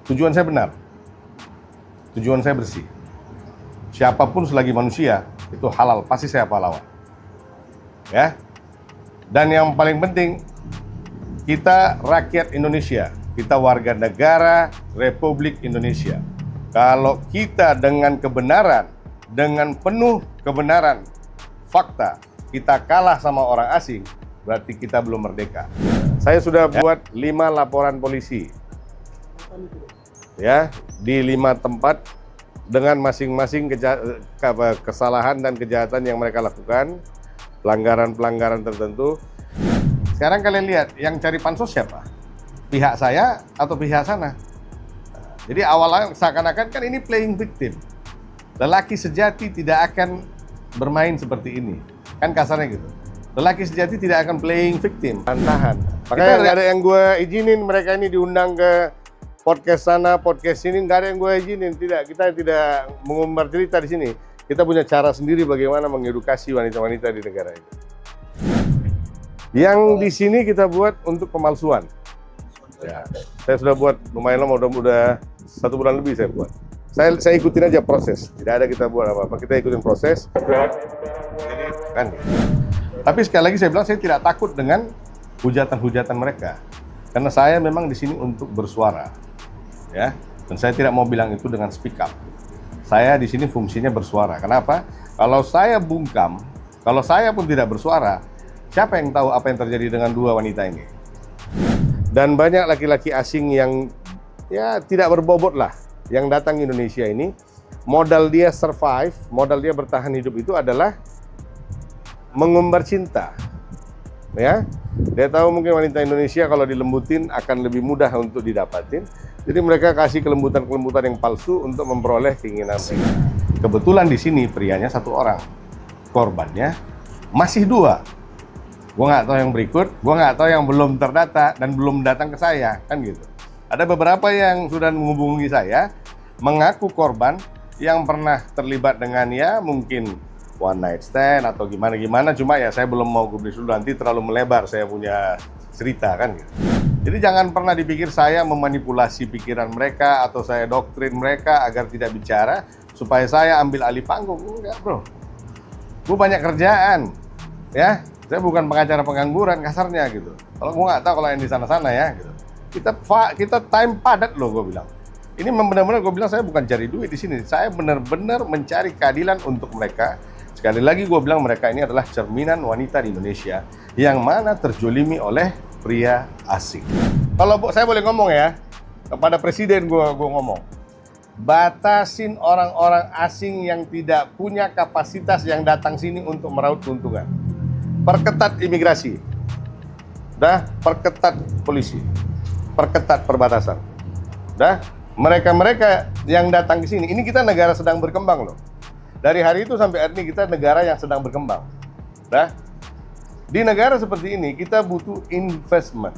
Tujuan saya benar. Tujuan saya bersih. Siapapun selagi manusia, itu halal, pasti saya pahlawan. Ya. Dan yang paling penting, kita rakyat Indonesia, kita warga negara Republik Indonesia. Kalau kita dengan kebenaran, dengan penuh kebenaran, fakta, kita kalah sama orang asing, berarti kita belum merdeka. Saya sudah buat 5 laporan polisi, ya, di 5 tempat dengan masing-masing kesalahan dan kejahatan yang mereka lakukan, pelanggaran-pelanggaran tertentu. Sekarang kalian lihat, yang cari pansus siapa? Pihak saya atau pihak sana? Jadi awalnya seakan-akan kan ini playing victim. Lelaki sejati tidak akan bermain seperti ini. Kan kasarnya gitu. Lelaki sejati tidak akan playing victim. Tahan. Makanya nggak ada yang gue izinin mereka ini diundang ke podcast sana, podcast sini. Nggak ada yang gue izinin. Tidak, kita tidak mengumbar cerita di sini. Kita punya cara sendiri bagaimana mengedukasi wanita-wanita di negara ini. Yang di sini kita buat untuk pemalsuan. Ya, saya sudah buat lumayan lama, udah 1 bulan lebih saya buat. Saya ikutin aja proses, tidak ada kita buat apa-apa, kita ikutin proses. Jadi, kan. Tapi sekali lagi saya bilang saya tidak takut dengan hujatan-hujatan mereka, karena saya memang di sini untuk bersuara, ya. Dan saya tidak mau bilang itu dengan speak up. Saya di sini fungsinya bersuara. Kenapa? Kalau saya bungkam, kalau saya pun tidak bersuara, siapa yang tahu apa yang terjadi dengan 2 wanita ini? Dan banyak laki-laki asing yang ya tidak berbobot lah yang datang ke Indonesia ini, modal dia survive, modal dia bertahan hidup itu adalah mengumbar cinta. Ya, dia tahu mungkin wanita Indonesia kalau dilembutin akan lebih mudah untuk didapatin. Jadi mereka kasih kelembutan-kelembutan yang palsu untuk memperoleh keinginan. Kebetulan di sini prianya 1 orang, korbannya masih 2. Gue nggak tahu yang berikut, gue nggak tahu yang belum terdata dan belum datang ke saya, kan gitu. Ada beberapa yang sudah menghubungi saya, mengaku korban yang pernah terlibat dengan ya mungkin one night stand atau gimana-gimana, cuma ya saya belum mau gubris dulu, nanti terlalu melebar saya punya cerita, kan gitu. Jadi jangan pernah dipikir saya memanipulasi pikiran mereka atau saya doktrin mereka agar tidak bicara supaya saya ambil alih panggung. Enggak, bro. Gue banyak kerjaan, ya. Saya bukan pengacara pengangguran kasarnya gitu. Kalau gue nggak tahu kalau yang di sana-sana ya gitu. Kita time padat loh, gue bilang. Ini benar-benar gue bilang saya bukan cari duit di sini. Saya benar-benar mencari keadilan untuk mereka. Sekali lagi gue bilang mereka ini adalah cerminan wanita di Indonesia yang mana terjolimi oleh pria asing. Kalau saya boleh ngomong ya, kepada presiden gue ngomong, batasin orang-orang asing yang tidak punya kapasitas yang datang sini untuk meraup keuntungan. Perketat imigrasi, perketat polisi, perketat perbatasan. Mereka-mereka yang datang ke sini, ini kita negara sedang berkembang loh. Dari hari itu sampai hari ini kita negara yang sedang berkembang. Di negara seperti ini kita butuh investment,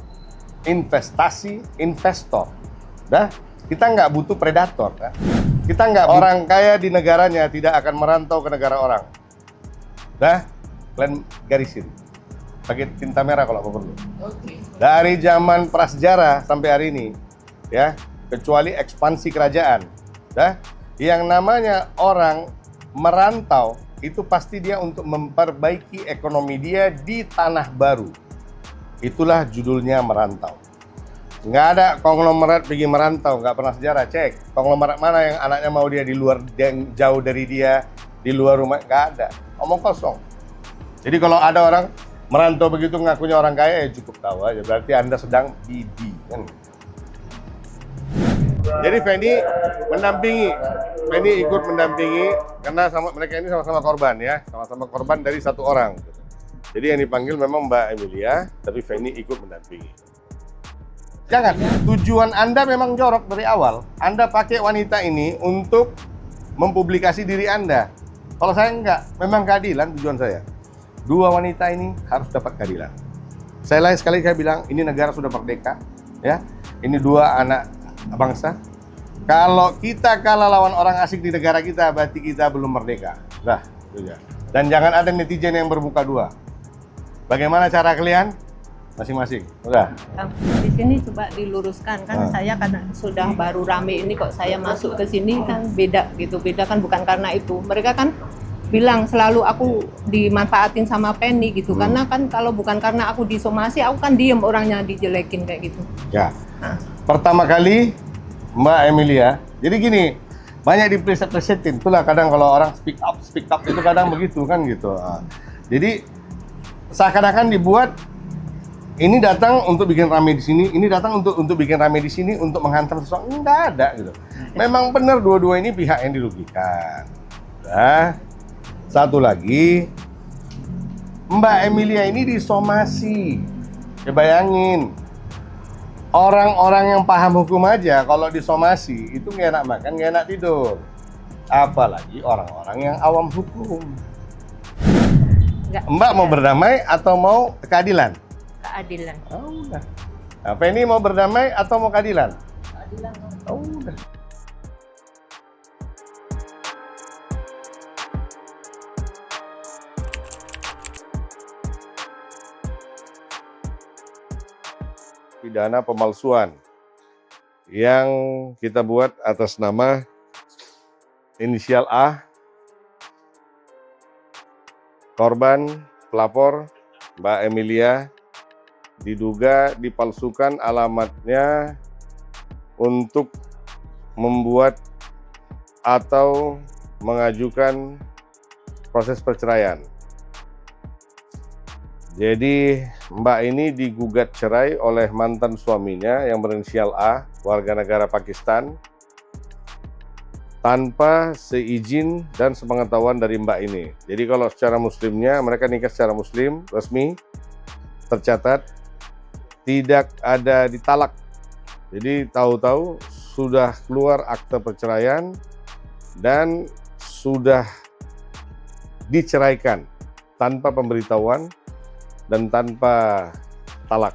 investasi, investor. Kita nggak butuh predator. Kita nggak orang kaya di negaranya tidak akan merantau ke negara orang. Kalian garisin, pakai tinta merah kalau perlu. Okay. Dari zaman prasejarah sampai hari ini, ya, kecuali ekspansi kerajaan, yang namanya orang merantau itu pasti dia untuk memperbaiki ekonomi dia di tanah baru. Itulah judulnya merantau. Nggak ada konglomerat pergi merantau, nggak pernah sejarah. Cek konglomerat mana yang anaknya mau dia di luar, yang jauh dari dia, di luar rumah, nggak ada. Omong kosong. Jadi kalau ada orang merantau begitu ngakunya orang kaya, ya cukup tahu aja. Berarti Anda sedang BD, kan? Jadi Feni mendampingi, Feni ikut mendampingi karena mereka ini sama-sama korban ya, sama-sama korban dari 1 orang. Jadi yang dipanggil memang Mbak Emilia, tapi Feni ikut mendampingi. Jangan, tujuan Anda memang jorok dari awal. Anda pakai wanita ini untuk mempublikasi diri Anda. Kalau saya enggak, memang keadilan tujuan saya. 2 wanita ini harus dapat keadilan. Saya bilang, ini negara sudah merdeka, ya. Ini 2 anak bangsa. Kalau kita kalah lawan orang asing di negara kita, berarti kita belum merdeka. Dan jangan ada netizen yang bermuka 2. Bagaimana cara kalian? masing-masing. Udah. Di sini coba diluruskan kan saya karena sudah baru rame ini kok saya masuk ke sini kan beda gitu. Beda kan bukan karena itu. Mereka kan bilang selalu aku dimanfaatin sama Penny gitu. Karena kan kalau bukan karena aku disomasi aku kan diem orangnya dijelekin kayak gitu. Ya. Pertama kali Mbak Emilia. Jadi gini, banyak dipreset-presetin. Itulah kadang kalau orang speak up itu kadang begitu kan gitu. Jadi seakan-akan dibuat ini datang untuk bikin rame di sini, ini datang untuk bikin rame di sini, untuk menghantam sesuatu. Enggak ada gitu. Memang benar dua-dua ini pihak yang dirugikan. Nah, satu lagi, Mbak Emilia ini disomasi. Ya bayangin, orang-orang yang paham hukum aja kalau disomasi itu nggak enak makan, nggak enak tidur. Apalagi orang-orang yang awam hukum. Mbak mau berdamai atau mau keadilan? Keadilan. Oh, udah. Nah, Penny mau berdamai atau mau keadilan? Keadilan. Oh, udah. Pidana pemalsuan yang kita buat atas nama inisial A, korban pelapor Mbak Emilia, diduga dipalsukan alamatnya untuk membuat atau mengajukan proses perceraian. Jadi Mbak ini digugat cerai oleh mantan suaminya yang berinisial A, warga negara Pakistan, tanpa seizin dan sepengetahuan dari Mbak ini. Jadi kalau secara muslimnya, mereka nikah secara muslim, resmi, tercatat, tidak ada ditalak. Jadi tahu-tahu sudah keluar akte perceraian dan sudah diceraikan tanpa pemberitahuan dan tanpa talak.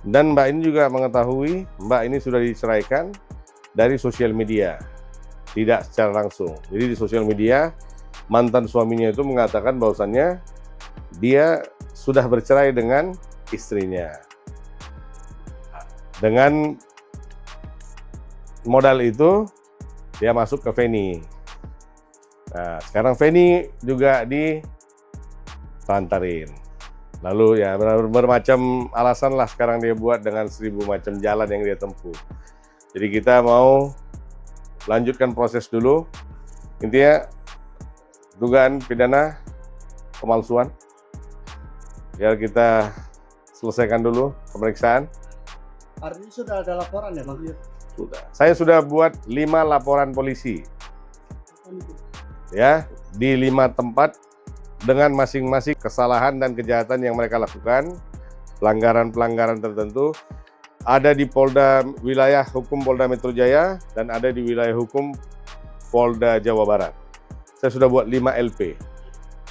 Dan Mbak ini juga mengetahui Mbak ini sudah diceraikan dari sosial media, tidak secara langsung. Jadi di sosial media mantan suaminya itu mengatakan bahwasannya dia sudah bercerai dengan istrinya. Dengan modal itu dia masuk ke Penny. Nah, sekarang Penny juga ditelantarin. Lalu ya bermacam alasan lah sekarang dia buat dengan 1000 macam jalan yang dia tempuh. Jadi kita mau lanjutkan proses dulu. Intinya dugaan pidana pemalsuan. Biar kita selesaikan dulu pemeriksaan. Artinya sudah ada laporan ya Bang? Sudah. Saya sudah buat 5 laporan polisi. Ya, di 5 tempat dengan masing-masing kesalahan dan kejahatan yang mereka lakukan, pelanggaran-pelanggaran tertentu, ada di Polda wilayah hukum Polda Metro Jaya dan ada di wilayah hukum Polda Jawa Barat. Saya sudah buat 5 LP.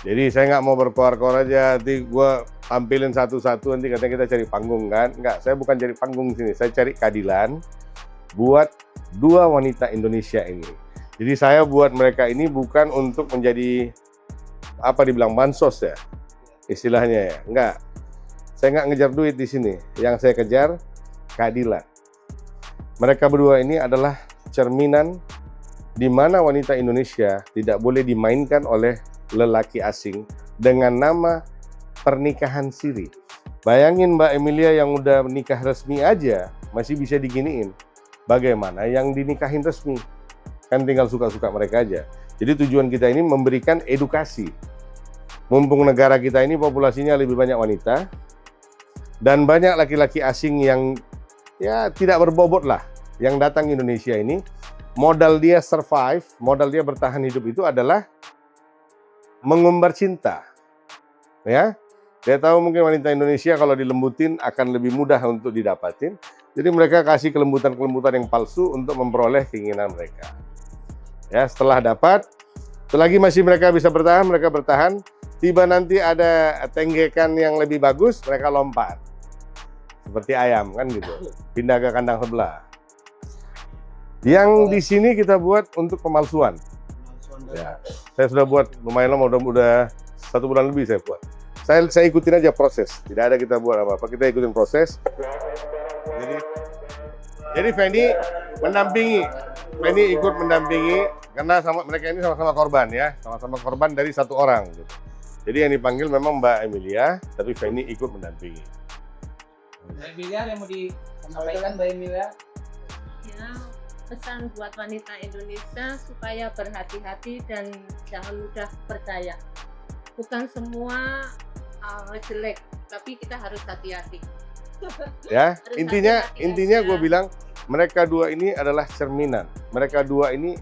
Jadi saya nggak mau berkoar-koar aja, nanti gue tampilin satu-satu, nanti katanya kita cari panggung kan? Nggak, saya bukan cari panggung di sini, saya cari keadilan buat 2 wanita Indonesia ini. Jadi saya buat mereka ini bukan untuk menjadi apa dibilang bansos ya, istilahnya ya. Enggak, saya nggak ngejar duit di sini. Yang saya kejar keadilan. Mereka berdua ini adalah cerminan di mana wanita Indonesia tidak boleh dimainkan oleh lelaki asing dengan nama pernikahan siri. Bayangin Mbak Emilia yang udah menikah resmi aja masih bisa diginiin. Bagaimana yang dinikahin resmi? Kan tinggal suka-suka mereka aja. Jadi tujuan kita ini memberikan edukasi. Mumpung negara kita ini populasinya lebih banyak wanita dan banyak laki-laki asing yang ya tidak berbobot lah yang datang ke Indonesia ini, modal dia survive, modal dia bertahan hidup itu adalah mengumbar cinta. Ya, dia tahu mungkin wanita Indonesia kalau dilembutin akan lebih mudah untuk didapatin. Jadi mereka kasih kelembutan-kelembutan yang palsu untuk memperoleh keinginan mereka. Ya, setelah dapat, selagi masih mereka bisa bertahan, mereka bertahan. Tiba nanti ada tenggekan yang lebih bagus, mereka lompat. Seperti ayam kan gitu, pindah ke kandang sebelah. Yang di sini kita buat untuk pemalsuan. Ya, saya sudah buat lumayan lama, udah 1 bulan lebih saya buat. Saya ikutin aja proses. Tidak ada kita buat apa-apa. Kita ikutin proses. Jadi Feni mendampingi. Feni ikut mendampingi karena mereka ini sama-sama korban ya, sama-sama korban dari satu orang. Gitu. Jadi yang dipanggil memang Mbak Emilia, tapi Feni ikut mendampingi. Mbak Emilia yang mau disampaikan Mbak Emilia? Ya, pesan buat wanita Indonesia supaya berhati-hati dan jangan mudah percaya. Bukan semua jelek, tapi kita harus hati-hati. Ya, Harus intinya hati-hati aja. gue bilang mereka dua ini adalah cerminan. Mereka dua ini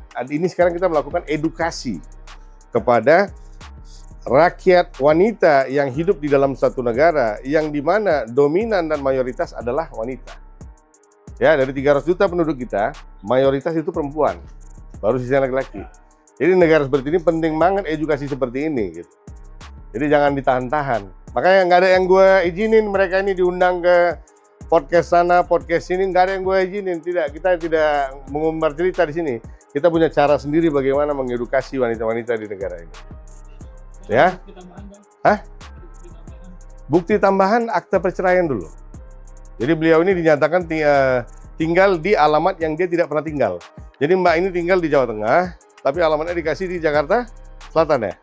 sekarang kita melakukan edukasi kepada rakyat wanita yang hidup di dalam satu negara yang dimana dominan dan mayoritas adalah wanita. Ya, dari 300 juta penduduk kita, mayoritas itu perempuan, baru sisanya laki-laki. Jadi negara seperti ini penting banget edukasi seperti ini gitu. Jadi jangan ditahan-tahan. Makanya nggak ada yang gue izinin mereka ini diundang ke podcast sana, podcast sini, nggak ada yang gue izinin. Tidak, kita tidak mengumbar cerita di sini. Kita punya cara sendiri bagaimana mengedukasi wanita-wanita di negara ini. Ya? Hah? Bukti tambahan akta perceraian dulu. Jadi beliau ini dinyatakan tinggal di alamat yang dia tidak pernah tinggal. Jadi Mbak ini tinggal di Jawa Tengah, tapi alamatnya dikasih di Jakarta Selatan ya?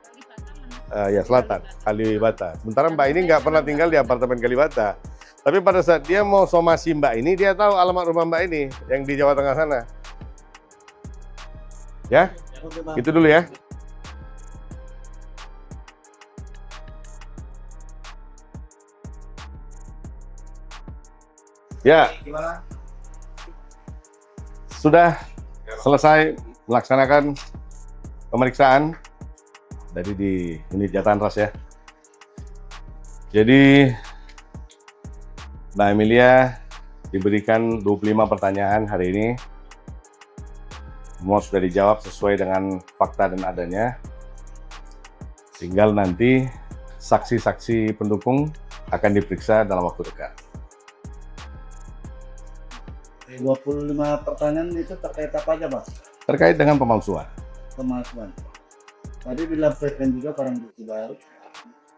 Ya Selatan, Kalibata. Sementara Mbak ini nggak pernah tinggal di apartemen Kalibata. Tapi pada saat dia mau somasi Mbak ini, dia tahu alamat rumah Mbak ini yang di Jawa Tengah sana. Ya, Oke, Bang. itu dulu ya. Ya, Gimana? sudah selesai melaksanakan pemeriksaan dari di unit Jatan Ras ya. Jadi Mbak Emilia diberikan 25 pertanyaan hari ini. Semua sudah dijawab sesuai dengan fakta dan adanya. Tinggal nanti saksi-saksi pendukung akan diperiksa dalam waktu dekat. 25 pertanyaan itu terkait apa aja, Bang? Terkait dengan pemalsuan. Pemalsuan. Tadi dilampirkan juga barang bukti baru.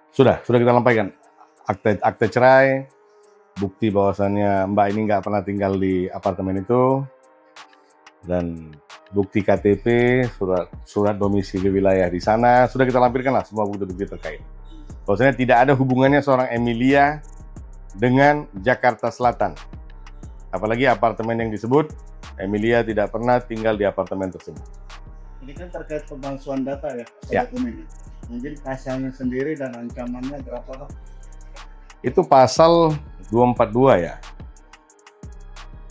Sudah kita lampaikan. Akte cerai, bukti bahwasannya Mbak ini nggak pernah tinggal di apartemen itu, dan bukti KTP, surat domisili wilayah di sana, sudah kita lampirkan lah semua bukti-bukti terkait. Bahwasanya tidak ada hubungannya seorang Emilia dengan Jakarta Selatan. Apalagi apartemen yang disebut, Emilia tidak pernah tinggal di apartemen tersebut. Ini kan terkait pemalsuan data ya, Ya. dokumen. Mungkin pasalnya sendiri dan ancamannya berapa, Bang? Itu pasal 242 ya.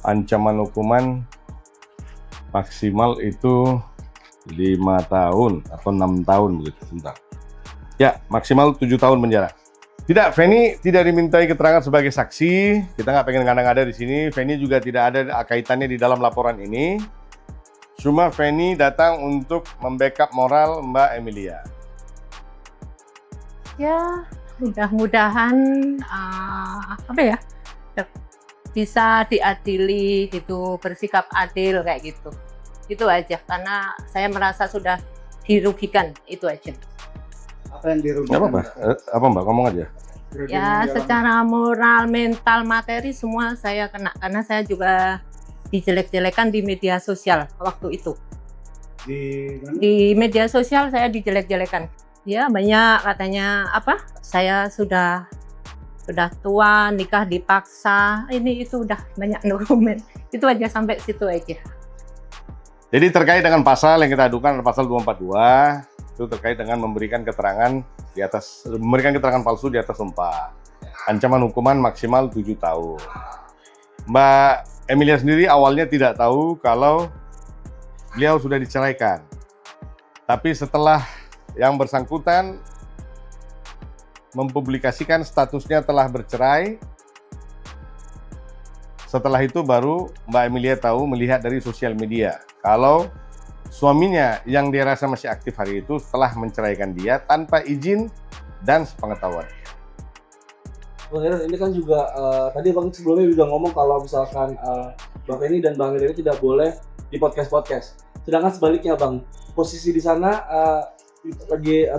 Ancaman hukuman maksimal itu 5 tahun atau 6 tahun begitu. Sebentar. Ya, maksimal 7 tahun penjara. Tidak, Feni tidak dimintai keterangan sebagai saksi. Kita nggak pengen ngada-ngada di sini. Feni juga tidak ada kaitannya di dalam laporan ini. Cuma Feni datang untuk membackup moral Mbak Emilia. Ya, mudah-mudahan bisa diadili gitu, bersikap adil kayak gitu. Itu aja, karena saya merasa sudah dirugikan, itu aja. Apa yang dirugikan? Nggak apa-apa. Apa Mbak, ngomong aja. Ya, secara moral, mental, materi semua saya kena, karena saya juga dijelek-jelekan di media sosial waktu itu. Di mana? Di media sosial saya dijelek-jelekan. Ya, banyak katanya saya sudah tua, nikah dipaksa, ini itu udah banyak dokumen. Itu aja, sampai situ aja. Jadi terkait dengan pasal yang kita adukan, pasal 242, itu terkait dengan memberikan keterangan palsu di atas sumpah. Ancaman hukuman maksimal 7 tahun. Mbak Emilia sendiri awalnya tidak tahu kalau beliau sudah diceraikan. Tapi setelah yang bersangkutan mempublikasikan statusnya telah bercerai, setelah itu baru Mbak Emilia tahu melihat dari sosial media kalau suaminya yang dia rasa masih aktif hari itu telah menceraikan dia tanpa izin dan sepengetahuan. Bang Heran, ini kan juga tadi Bang sebelumnya udah ngomong kalau misalkan Bang Feni dan Bang Heran tidak boleh di podcast. Sedangkan sebaliknya Bang, posisi di sana lagi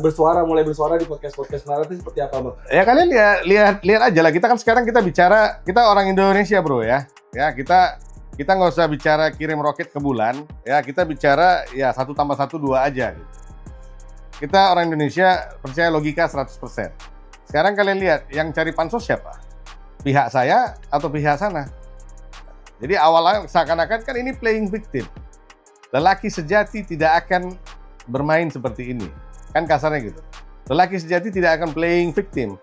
mulai bersuara di podcast Menara itu seperti apa, Bang? Ya kalian lihat aja lah. Kita kan sekarang kita bicara, kita orang Indonesia bro ya. Ya kita nggak usah bicara kirim roket ke bulan. Ya kita bicara ya 1 + 1 2 aja. Gitu. Kita orang Indonesia percaya logika 100%. Sekarang kalian lihat yang cari pansos siapa? Pihak saya atau pihak sana? Jadi awalnya seakan-akan kan ini playing victim. Lelaki sejati tidak akan bermain seperti ini. Kan kasarnya gitu. Lelaki sejati tidak akan playing victim.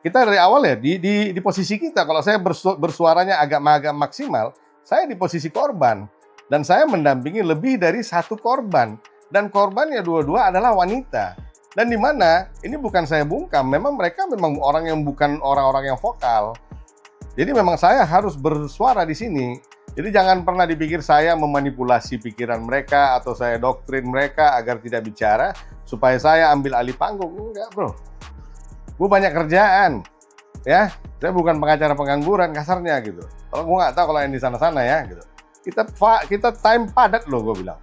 Kita dari awal ya, di posisi kita, kalau saya bersuaranya agak maksimal, saya di posisi korban. Dan saya mendampingi lebih dari 1 korban. Dan korbannya dua-dua adalah wanita. Dan di mana, ini bukan saya bungkam, mereka memang orang yang bukan orang-orang yang vokal. Jadi memang saya harus bersuara di sini. Jadi jangan pernah dipikir saya memanipulasi pikiran mereka atau saya doktrin mereka agar tidak bicara supaya saya ambil alih panggung. Enggak bro, gue banyak kerjaan ya. Saya bukan pengacara pengangguran kasarnya gitu. Kalau gue nggak tahu kalau yang di sana-sana ya gitu. Kita time padat loh gue bilang.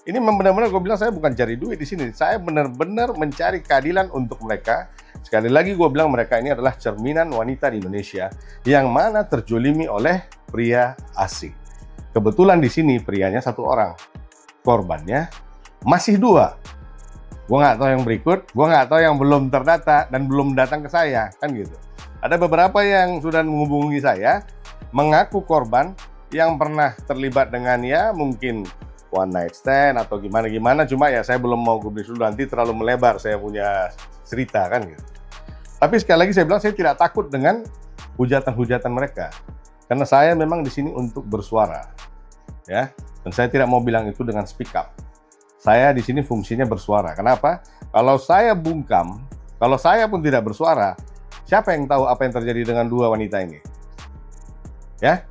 Ini benar-benar gue bilang saya bukan cari duit di sini. Saya benar-benar mencari keadilan untuk mereka. Sekali lagi gue bilang mereka ini adalah cerminan wanita di Indonesia yang mana terjolimi oleh pria asing. Kebetulan di sini prianya 1 orang, korbannya masih 2. Gue nggak tahu yang berikut, gue nggak tahu yang belum terdata dan belum datang ke saya, kan gitu. Ada beberapa yang sudah menghubungi saya, mengaku korban yang pernah terlibat dengan ya mungkin one night stand atau gimana-gimana. Cuma ya saya belum mau publis dulu, nanti terlalu melebar saya punya cerita kan gitu. Tapi sekali lagi saya bilang saya tidak takut dengan hujatan-hujatan mereka. Karena saya memang di sini untuk bersuara, ya. Dan saya tidak mau bilang itu dengan speak up. Saya di sini fungsinya bersuara. Kenapa? Kalau saya bungkam, kalau saya pun tidak bersuara, siapa yang tahu apa yang terjadi dengan 2 wanita ini? Ya.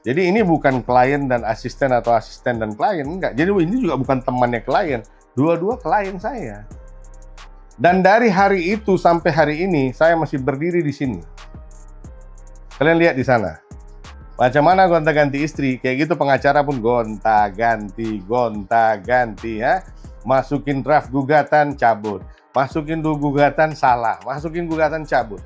Jadi ini bukan klien dan asisten atau asisten dan klien, enggak. Jadi ini juga bukan temannya klien, dua-dua klien saya. Dan dari hari itu sampai hari ini saya masih berdiri di sini. Kalian lihat di sana. Macam mana gonta-ganti istri, kayak gitu pengacara pun gonta-ganti ya. Masukin draft gugatan, cabut. Masukin gugatan, salah. Masukin gugatan, cabut.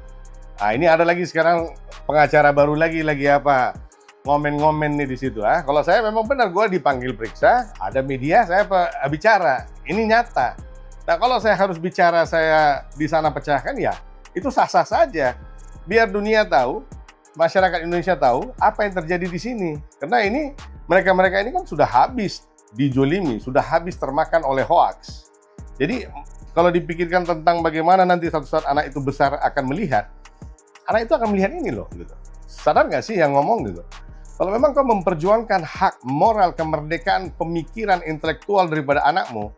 Nah, ini ada lagi sekarang pengacara baru lagi apa? Ngomen-ngomen nih di situ. Kalau saya memang benar, gue dipanggil periksa, ada media, saya bicara. Ini nyata. Nah, kalau saya harus bicara, saya di sana pecahkan, ya itu sah-sah saja. Biar dunia tahu, masyarakat Indonesia tahu apa yang terjadi di sini. Karena ini mereka-mereka ini kan sudah habis dijolimi, sudah habis termakan oleh hoaks. Jadi kalau dipikirkan tentang bagaimana nanti suatu saat anak itu besar akan melihat, anak itu akan melihat ini loh. Gitu. Sadar nggak sih yang ngomong gitu? Kalau memang kau memperjuangkan hak moral, kemerdekaan, pemikiran intelektual daripada anakmu,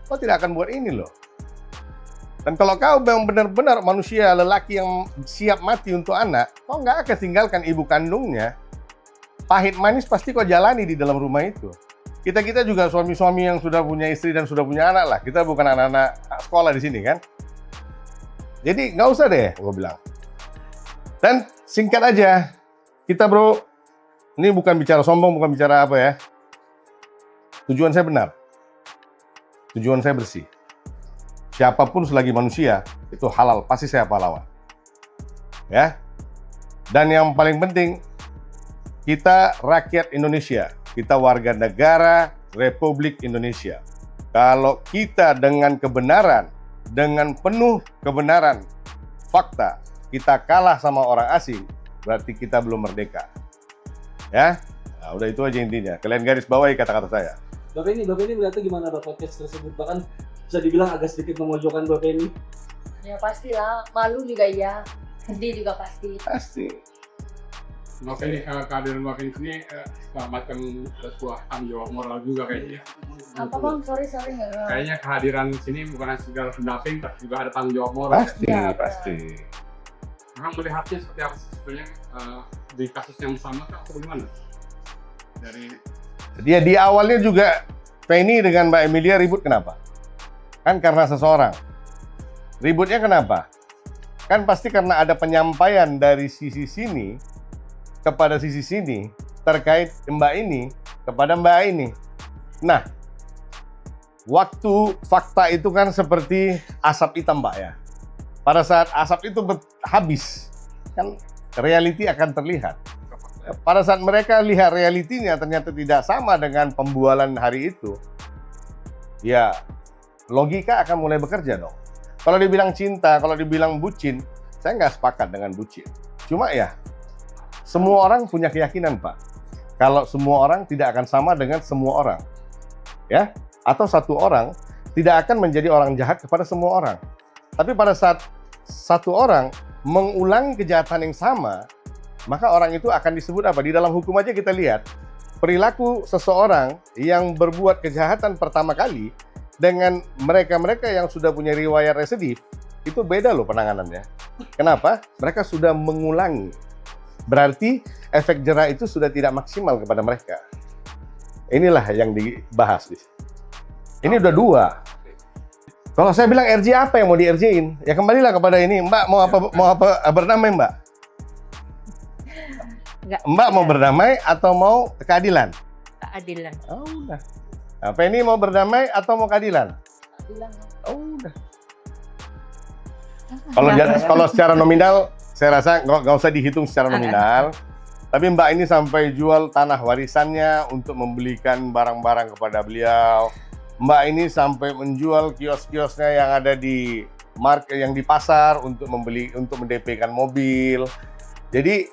kau tidak akan buat ini loh. Dan kalau kau memang benar-benar manusia lelaki yang siap mati untuk anak, kau nggak akan tinggalkan ibu kandungnya. Pahit manis pasti kau jalani di dalam rumah itu. Kita juga suami-suami yang sudah punya istri dan sudah punya anak lah. Kita bukan anak-anak sekolah di sini kan. Jadi nggak usah deh, gue bilang. Dan singkat aja, kita bro, ini bukan bicara sombong, bukan bicara apa ya. Tujuan saya benar. Tujuan saya bersih. Siapapun selagi manusia, itu halal, pasti saya pahlawan. Ya. Dan yang paling penting, kita rakyat Indonesia, kita warga negara Republik Indonesia. Kalau kita dengan kebenaran, dengan penuh kebenaran, fakta, kita kalah sama orang asing, berarti kita belum merdeka. Ya, nah, udah itu aja intinya. Kalian garis bawahi kata-kata saya. Bapak ini melihatnya gimana Bapak podcast tersebut? Bahkan bisa dibilang agak sedikit memojokkan Bapak ini. Ya pastilah, malu juga iya, sedih juga pasti. Pasti. Bapak ini kehadiran Bapak ini selamatkan sebuah tanggung jawab moral juga kayaknya. Apa bang? Sorry nggak. Kayaknya kehadiran sini bukan hanya sekedar pendamping, tapi juga ada tanggung jawab moral. Pasti, Ya, pasti. Memang melihatnya seperti apa sebenarnya di kasus yang sama atau bagaimana? Dia di awalnya juga Penny dengan Mbak Emilia ribut kenapa? Kan karena seseorang. Ributnya kenapa? Kan pasti karena ada penyampaian dari sisi sini kepada sisi sini terkait Mbak ini kepada Mbak ini. Nah, waktu fakta itu kan seperti asap hitam, Mbak ya. Pada saat asap itu habis, kan reality akan terlihat. Pada saat mereka lihat realitinya ternyata tidak sama dengan pembualan hari itu, ya logika akan mulai bekerja dong. Kalau dibilang cinta, kalau dibilang bucin, saya nggak sepakat dengan bucin. Cuma ya, semua orang punya keyakinan, Pak. Kalau semua orang tidak akan sama dengan semua orang. Ya, atau satu orang tidak akan menjadi orang jahat kepada semua orang. Tapi pada saat satu orang mengulangi kejahatan yang sama, maka orang itu akan disebut apa? Di dalam hukum aja kita lihat, perilaku seseorang yang berbuat kejahatan pertama kali dengan mereka-mereka yang sudah punya riwayat residif, itu beda loh penanganannya. Kenapa? Mereka sudah mengulangi. Berarti efek jera itu sudah tidak maksimal kepada mereka. Inilah yang dibahas. Ini udah 2. Kalau saya bilang RJ apa yang mau di-RJ-in? Ya kembalilah kepada ini. Mbak mau apa berdamai, Mbak? Mbak mau berdamai atau mau keadilan? Keadilan. Oh, udah. Nah, Penny mau berdamai atau mau keadilan? Keadilan. Oh, udah. Kalau secara nominal, saya rasa nggak usah dihitung secara nominal. Tapi Mbak ini sampai jual tanah warisannya untuk membelikan barang-barang kepada beliau. Mbak ini sampai menjual kios-kiosnya yang ada di yang di pasar untuk mendp-kan mobil. Jadi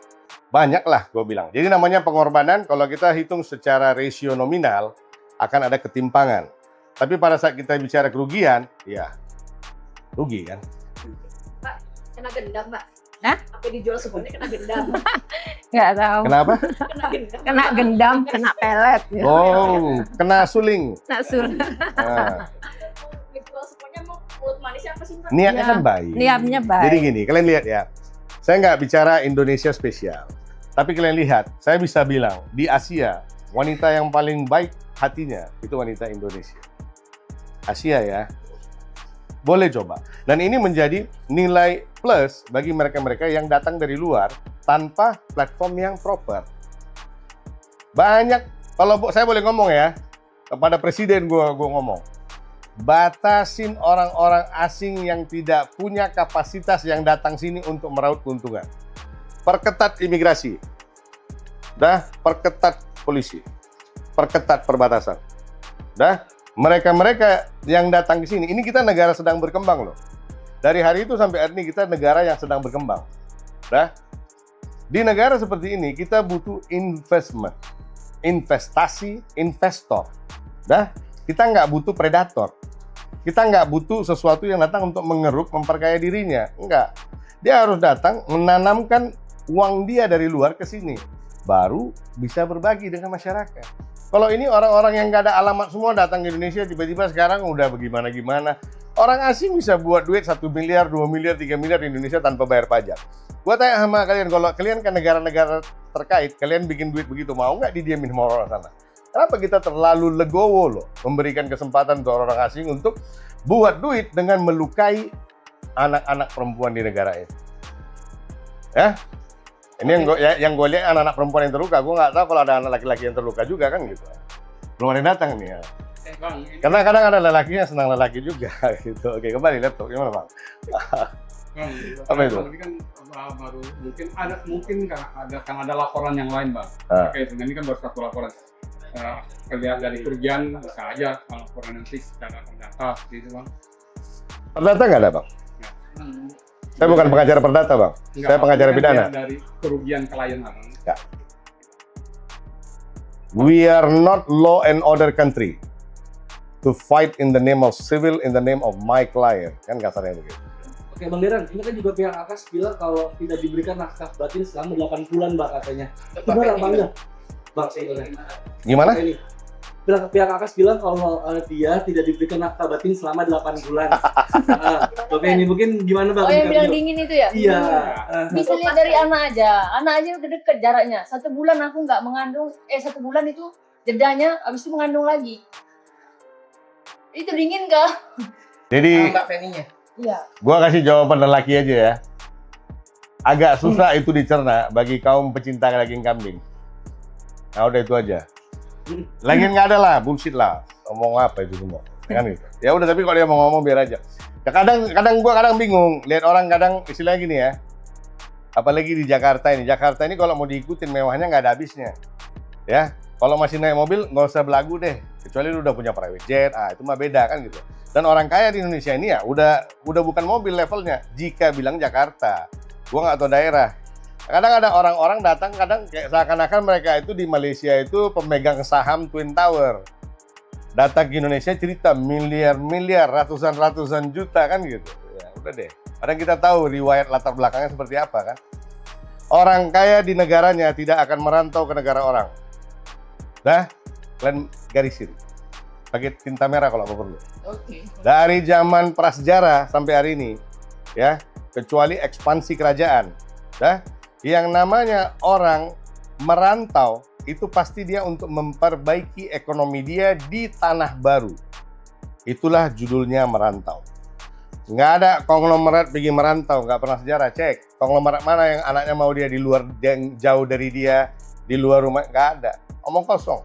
banyaklah gue bilang. Jadi namanya pengorbanan kalau kita hitung secara rasio nominal akan ada ketimpangan. Tapi pada saat kita bicara kerugian, ya rugi kan. Pak, kena gendam, Pak. Hah? Apa dijual semuanya kena gendam? Nggak tahu. Kenapa? Kena gendam. Kena gendam, kena pelet. Oh, kena suling. Kena sul. Nah, Dijual semuanya mau mulut manisnya apa sih, Pak? niatnya Ya, kan baik. niatnya baik. Jadi gini, kalian lihat ya. Saya nggak bicara Indonesia spesial. Tapi kalian lihat, saya bisa bilang di Asia, wanita yang paling baik hatinya itu wanita Indonesia. Asia ya. Boleh coba. Dan ini menjadi nilai plus bagi mereka-mereka yang datang dari luar tanpa platform yang proper. Banyak, kalau saya boleh ngomong ya, kepada presiden gue ngomong, batasin orang-orang asing yang tidak punya kapasitas yang datang sini untuk meraup keuntungan. Perketat imigrasi. Perketat polisi. Perketat perbatasan. Mereka-mereka yang datang ke sini, ini kita negara sedang berkembang loh. Dari hari itu sampai hari ini kita negara yang sedang berkembang. Di negara seperti ini kita butuh investment, investasi, investor. Kita nggak butuh predator. Kita nggak butuh sesuatu yang datang untuk mengeruk, memperkaya dirinya. Enggak. Dia harus datang menanamkan uang dia dari luar ke sini. Baru bisa berbagi dengan masyarakat. Kalau ini orang-orang yang nggak ada alamat semua datang ke Indonesia, tiba-tiba sekarang udah bagaimana-gimana. Orang asing bisa buat duit 1 miliar, 2 miliar, 3 miliar di Indonesia tanpa bayar pajak. Gua tanya sama kalian, kalau kalian ke negara-negara terkait, kalian bikin duit begitu, mau nggak didiamin sama orang sana? Kenapa kita terlalu legowo loh, memberikan kesempatan untuk orang asing untuk buat duit dengan melukai anak-anak perempuan di negara ini? Ya? Ini yang gue lihat anak-anak perempuan yang terluka. Gue nggak tahu kalau ada anak laki-laki yang terluka juga kan gitu. Belum ada yang datang nih ya. Bang, ini Karena kadang ada lelakinya senang lelaki juga gitu. Oke, kembali laptop gimana Bang? Bang, Apa itu? Ini kan baru mungkin ada laporan yang lain, Bang. Oke, ini kan baru satu laporan. Kelihatan dari kerugian bisa aja laporan nanti secara terdata gitu, Bang. Perdata nggak ada Bang? Saya bukan pengacara perdata Bang. Saya pengacara pidana. Dari kerugian klien, Bang. Ya. We are not law and order country to fight in the name of civil, in the name of my client. Kan kasarnya begitu. Oke Bang Deran, ini kan juga pihak Akas bilang kalau tidak diberikan naskah batin selama 8 bulan Mbak katanya. Itu benar Bang ya? Bang, sebenarnya. Gimana? Ini. Pihak Akas bilang kalau dia tidak diberikan naskah batin selama 8 bulan. Oke, ini mungkin gimana Bang? Oh, yang bilang dingin itu ya? Iya. Bisa lihat dari anak aja udah deket jaraknya. 1 bulan aku nggak mengandung, 1 bulan itu jedanya, habis itu mengandung lagi. Itu dingin kah? Jadi, Mbak Feni-nya. Iya. gua kasih jawaban lelaki aja ya. Agak susah itu dicerna bagi kaum pecinta daging kambing. Nah udah itu aja. Lagian nggak ada lah, bullshit lah. Ngomong apa itu semua. kan gitu. Ya udah, tapi kalau dia mau ngomong biar aja. Ya, kadang gua bingung lihat orang, kadang istilahnya gini ya. Apalagi di Jakarta ini kalau mau diikutin mewahnya nggak ada habisnya. Ya, kalau masih naik mobil nggak usah belagu deh. Kecuali lu udah punya private jet, itu mah beda kan gitu. Dan orang kaya di Indonesia ini ya udah bukan mobil levelnya. Jika bilang Jakarta, gua nggak tahu daerah. Kadang ada orang-orang datang, kadang kayak seakan-akan mereka itu di Malaysia itu pemegang saham Twin Tower. Datang ke Indonesia cerita miliar-miliar, ratusan juta kan gitu. Ya udah deh. Kadang kita tahu riwayat latar belakangnya seperti apa kan. Orang kaya di negaranya tidak akan merantau ke negara orang. Dah, kalian garisin. Pakai tinta merah kalau perlu. Oke. Dari zaman prasejarah sampai hari ini, ya, kecuali ekspansi kerajaan, dah, yang namanya orang merantau itu pasti dia untuk memperbaiki ekonomi dia di tanah baru. Itulah judulnya merantau. Nggak ada konglomerat pergi merantau, nggak pernah sejarah. Cek konglomerat mana yang anaknya mau dia di luar, yang jauh dari dia, di luar rumah, nggak ada. Omong kosong.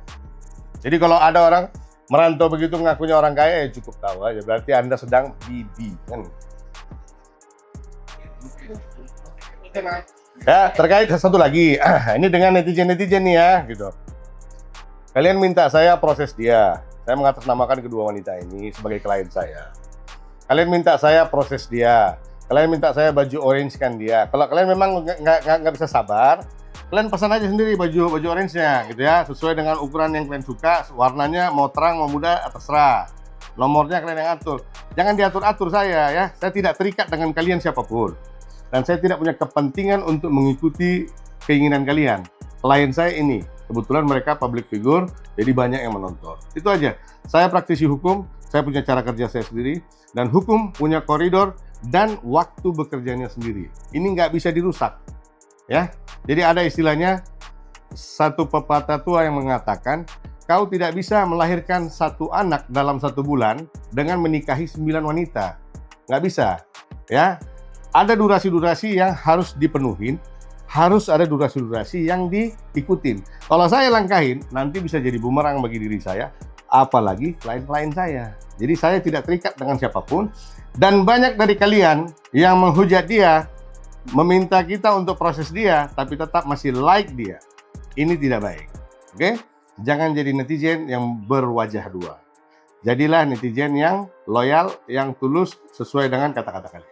Jadi kalau ada orang merantau begitu ngakunya orang kaya, ya cukup tahu aja. Berarti Anda sedang bibi kan. Ya, terkait satu lagi. Ini dengan netizen-netizen nih ya, gitu. Kalian minta saya proses dia. Saya mengatasnamakan kedua wanita ini sebagai klien saya. Kalian minta saya proses dia. Kalian minta saya baju orange kan dia. Kalau kalian memang nggak bisa sabar, kalian pesan aja sendiri baju orange-nya gitu ya, sesuai dengan ukuran yang kalian suka, warnanya mau terang mau muda terserah. Nomornya kalian yang atur. Jangan diatur-atur saya ya. Saya tidak terikat dengan kalian siapapun. Dan saya tidak punya kepentingan untuk mengikuti keinginan kalian. Klien saya ini, kebetulan mereka public figure, jadi banyak yang menonton. Itu aja. Saya praktisi hukum, saya punya cara kerja saya sendiri, dan hukum punya koridor dan waktu bekerjanya sendiri. Ini nggak bisa dirusak. Ya, jadi ada istilahnya, satu pepatah tua yang mengatakan, kau tidak bisa melahirkan satu anak dalam 1 bulan dengan menikahi 9 wanita. Nggak bisa. Ya, ada durasi-durasi yang harus dipenuhin, harus ada durasi-durasi yang diikutin. Kalau saya langkahin, nanti bisa jadi bumerang bagi diri saya, apalagi klien-klien saya. Jadi saya tidak terikat dengan siapapun, dan banyak dari kalian yang menghujat dia, meminta kita untuk proses dia, tapi tetap masih like dia. Ini tidak baik. Oke? Jangan jadi netizen yang berwajah dua. Jadilah netizen yang loyal, yang tulus, sesuai dengan kata-kata kalian.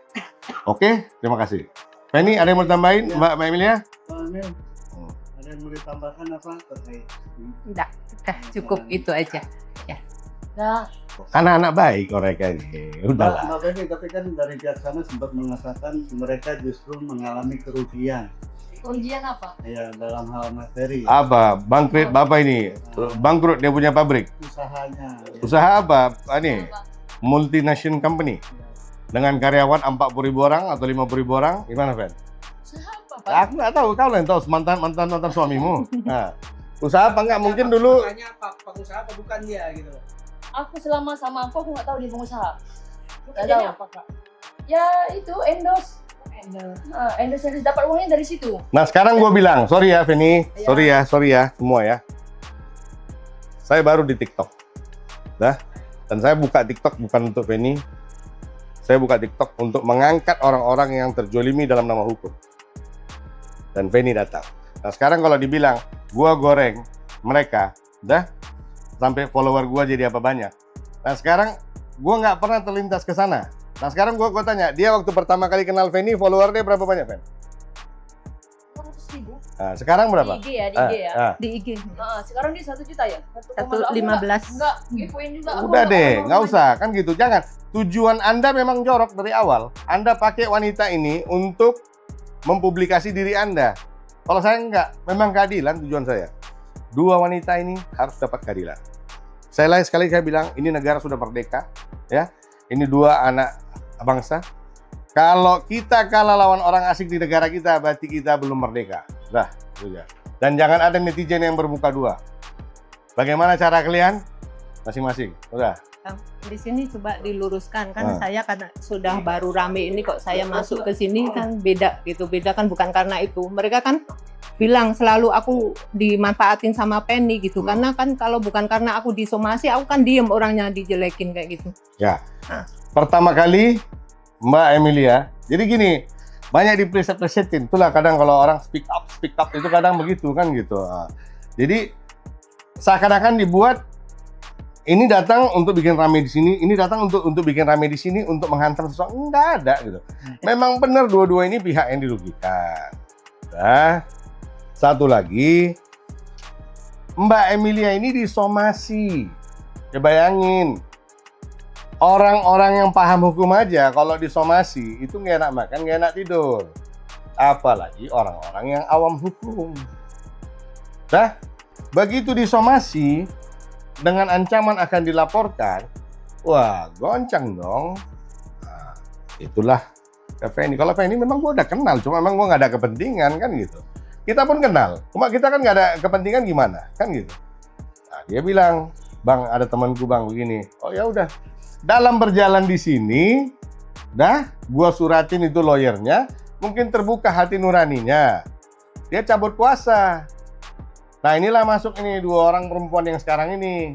Oke? Terima kasih. Penny, ada yang mau tambahin, Mbak Emilia? Ada yang mau ditambahkan apa terkait? Enggak, cukup itu aja. Nah, Anak-anak baik mereka ini. Udahlah. Mbak Penny, tapi kan dari pihak sana sempat mengatakan mereka justru mengalami kerugian. ujian apa? Ya, dalam hal materi. Apa? Bangkrut Bapak ini? Bangkrut dia punya pabrik? Usahanya. Usaha apa? Ini multinational company. Dengan karyawan 40.000 orang atau 50.000 orang, gimana, Fen? Usaha apa, Pak? Aku nggak tahu, kau yang tahu mantan suamimu. Nah, usaha apa nggak? Mungkin dulu. Makanya pengusaha apa bukan dia gitu. Aku selama sama aku nggak tahu dia pengusaha. Nggak Jadi tahu. apa, Kak? Ya itu endorse. Endorse yang dapat uangnya dari situ. Nah, sekarang gue bilang, sorry ya, Feni, Iya. sorry ya, semua ya. Saya baru di TikTok, dan saya buka TikTok bukan untuk Feni. Saya buka TikTok untuk mengangkat orang-orang yang terjolimi dalam nama hukum. Dan Feni datang. Nah, sekarang kalau dibilang, gua goreng mereka, sampai follower gua jadi apa banyak. Nah, sekarang gua nggak pernah terlintas ke sana. Nah, sekarang gua tanya, dia waktu pertama kali kenal Feni, follower dia berapa banyak, Fen? 100.000. Nah, sekarang berapa? Di IG ya, di IG ya. Di IG. Sekarang dia 1 juta ya? 1,15. Enggak, giveaway juga. Aku Udah nggak deh, mau nggak main. usah, kan gitu. Jangan. Tujuan Anda memang jorok dari awal. Anda pakai wanita ini untuk mempublikasi diri Anda. Kalau saya enggak, memang keadilan tujuan saya. 2 wanita ini harus dapat keadilan. Saya sekali bilang, ini negara sudah merdeka, ya. Ini 2 anak bangsa. Kalau kita kalah lawan orang asing di negara kita, berarti kita belum merdeka. Dah, itu aja. Dan jangan ada netizen yang bermuka 2. Bagaimana cara kalian? Masing-masing. Udah. Di sini coba diluruskan kan saya karena sudah baru rame ini kok saya masuk ke sini kan beda gitu. Beda kan bukan karena itu. Mereka kan bilang selalu aku dimanfaatin sama Penny gitu. Karena kan kalau bukan karena aku disomasi, aku kan diem orangnya dijelekin kayak gitu. Ya. Pertama kali Mbak Emilia, jadi gini, banyak dipreset-presetin. Itulah kadang kalau orang speak up itu kadang begitu kan gitu. Nah, jadi seakan-akan dibuat ini datang untuk bikin rame di sini, ini datang untuk bikin rame di sini, untuk menghantam sesuatu. Enggak ada gitu. Memang benar dua-dua ini pihak yang dirugikan. Nah, satu lagi, Mbak Emilia ini disomasi. Ya bayangin, orang-orang yang paham hukum aja kalau disomasi itu nggak enak makan, nggak enak tidur. Apalagi orang-orang yang awam hukum. Nah, begitu disomasi, dengan ancaman akan dilaporkan, wah goncang dong. Nah, itulah Feni. Kalau Feni memang gua udah kenal, cuma memang gua nggak ada kepentingan kan gitu. Kita pun kenal, cuma kita kan nggak ada kepentingan gimana kan gitu. Nah, dia bilang, Bang ada temanku Bang begini. Oh ya udah. Dalam berjalan di sini, gua suratin itu lawyernya, mungkin terbuka hati nuraninya. Dia cabut puasa. Nah inilah masuk ini 2 orang perempuan yang sekarang ini,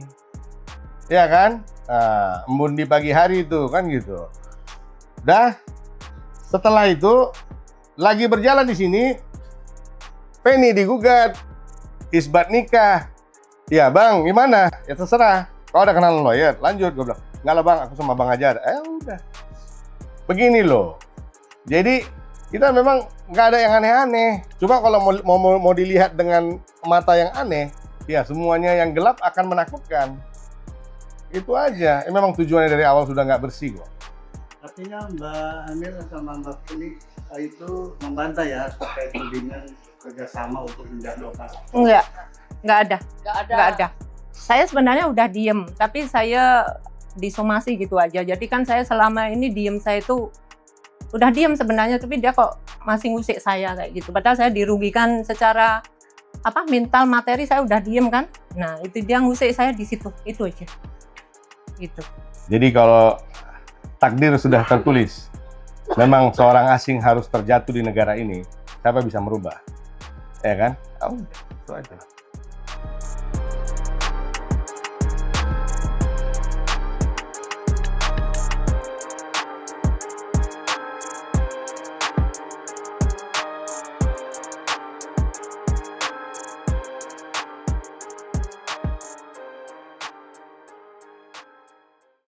ya kan? Nah, embun di pagi hari itu kan gitu. Setelah itu lagi berjalan di sini, Penny digugat, isbat nikah. Ya bang, gimana? Ya terserah. Kau udah kenal lawyer, lanjut. Gue bilang, enggak lah bang, aku sama bang aja. Udah. Begini loh. Jadi kita memang nggak ada yang aneh-aneh. Cuma kalau mau dilihat dengan mata yang aneh, ya semuanya yang gelap akan menakutkan. Itu aja. Memang tujuannya dari awal sudah nggak bersih kok. Artinya Mbak Amel sama Mbak Penny itu membantah ya terkait tudingan kerjasama untuk menjatuhkan. Enggak ada. Nggak ada. Saya sebenarnya udah diem, tapi saya disomasi gitu aja. Jadi kan saya selama ini diem, saya itu udah diem sebenarnya, tapi dia kok masih ngusik saya kayak gitu. Padahal saya dirugikan secara mental, materi, saya udah diem kan. Nah itu dia ngusik saya di situ, itu aja. Gitu. Jadi kalau takdir sudah tertulis, memang seorang asing harus terjatuh di negara ini, siapa bisa merubah? Ya kan? Oh, itu aja.